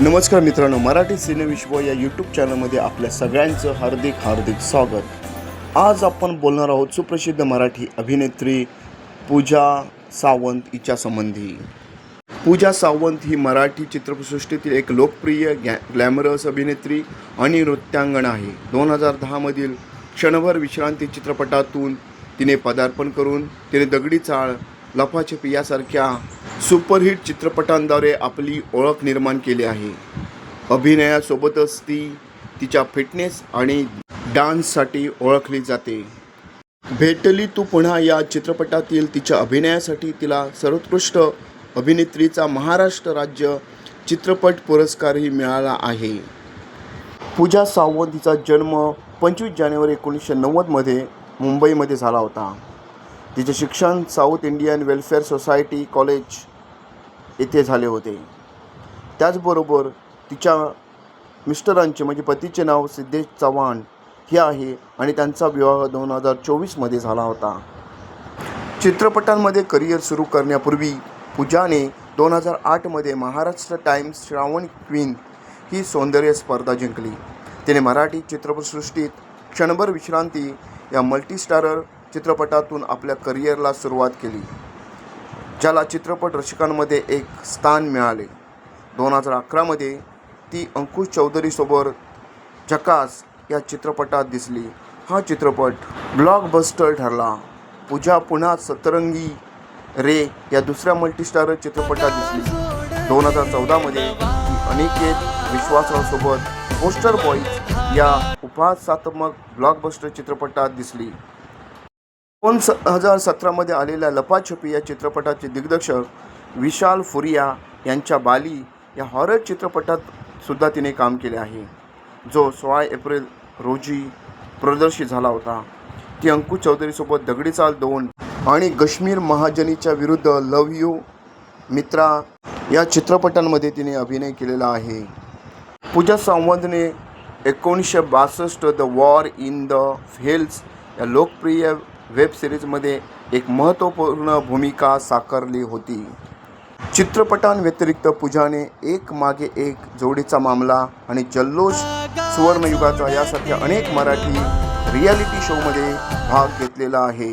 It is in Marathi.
नमस्कार मित्रांनो, मराठी सिनेविश्व या यूट्यूब चॅनलमध्ये आपल्या सगळ्यांचं हार्दिक स्वागत। आज आपण बोलणार आहोत सुप्रसिद्ध मराठी अभिनेत्री पूजा सावंत हिच्या संबंधी। पूजा सावंत ही मराठी चित्रपटसृष्टीतील एक लोकप्रिय ग्लॅमरस अभिनेत्री आणि नृत्यांगना आहे। 2010 मधील क्षणभर विश्रांती चित्रपटातून तिने पदार्पण करून तिने दगडी चाळ, लपाछपी यासारख्या सुपरहिट चित्रपटांद्वारे आपली ओळख निर्माण केली आहे। अभिनयासोबतच ती तिच्या फिटनेस आणि डान्ससाठी ओळखली जाते। भेटली तू पुन्हा या चित्रपटातील तिच्या अभिनयासाठी तिला सर्वोत्कृष्ट अभिनेत्रीचा महाराष्ट्र राज्य चित्रपट पुरस्कारही मिळाला आहे। पूजा सावंत हिचा जन्म 25 जानेवारी 1990 मध्ये मुंबईमध्ये झाला होता। तिचे शिक्षण south Indian welfare society college येथे झाले होते। त्याचबरोबर तिच्या मिस्टरांचे म्हणजे पतीचे नाव सिद्धेश चव्हाण हे आहे आणि त्यांचा विवाह 2024 मध्ये झाला होता। चित्रपटांमध्ये करिअर सुरू करण्यापूर्वी पूजाने 2008 मध्ये महाराष्ट्र टाइम्स श्रावण क्वीन ही सौंदर्य स्पर्धा जिंकली। तिने मराठी चित्रपटसृष्टीत क्षणभर विश्रांती या मल्टीस्टारर चित्रपटातून आपल्या करिअरला सुरुवात केली, ज्याला चित्रपट रसिकांमध्ये एक स्थान मिळाले। 2011 मध्ये ती अंकुश चौधरीसोबत झकास या चित्रपटात दिसली। हा चित्रपट ब्लॉकबस्टर ठरला। पूजा पुन्हा सतरंगी रे या दुसऱ्या मल्टीस्टारर चित्रपटात दिसली। 2014 मध्ये ती अनिकेत विश्वासरावसोबत पोस्टर बॉईज या उपहासात्मक ब्लॉकबस्टर चित्रपटात दिसली। 2017 मध्ये आलेल्या लपाछपी या चित्रपटाचे दिग्दर्शक विशाल फुरिया यांच्या बाली या हॉरर चित्रपटात सुद्धा तिने काम केले आहे, जो 16 एप्रिल रोजी प्रदर्शित झाला होता। ती अंकुश चौधरीसोबत दगडी चाळ 2 आणि कश्मीर महाजनीच्या विरुद्ध लव्ह यू मित्रा या चित्रपटांमध्ये तिने अभिनय केलेला आहे। पूजा सावंतने 1962 the war in the hills या लोकप्रिय वेब सिरीजमध्ये एक महत्त्वपूर्ण भूमिका साकारली होती। चित्रपटांव्यतिरिक्त पूजाने एक मागे एक, जोडीचा मामला आणि जल्लोष, सुवर्णयुगाचा यासारख्या अनेक मराठी रियालिटी शोमध्ये भाग घेतलेला आहे।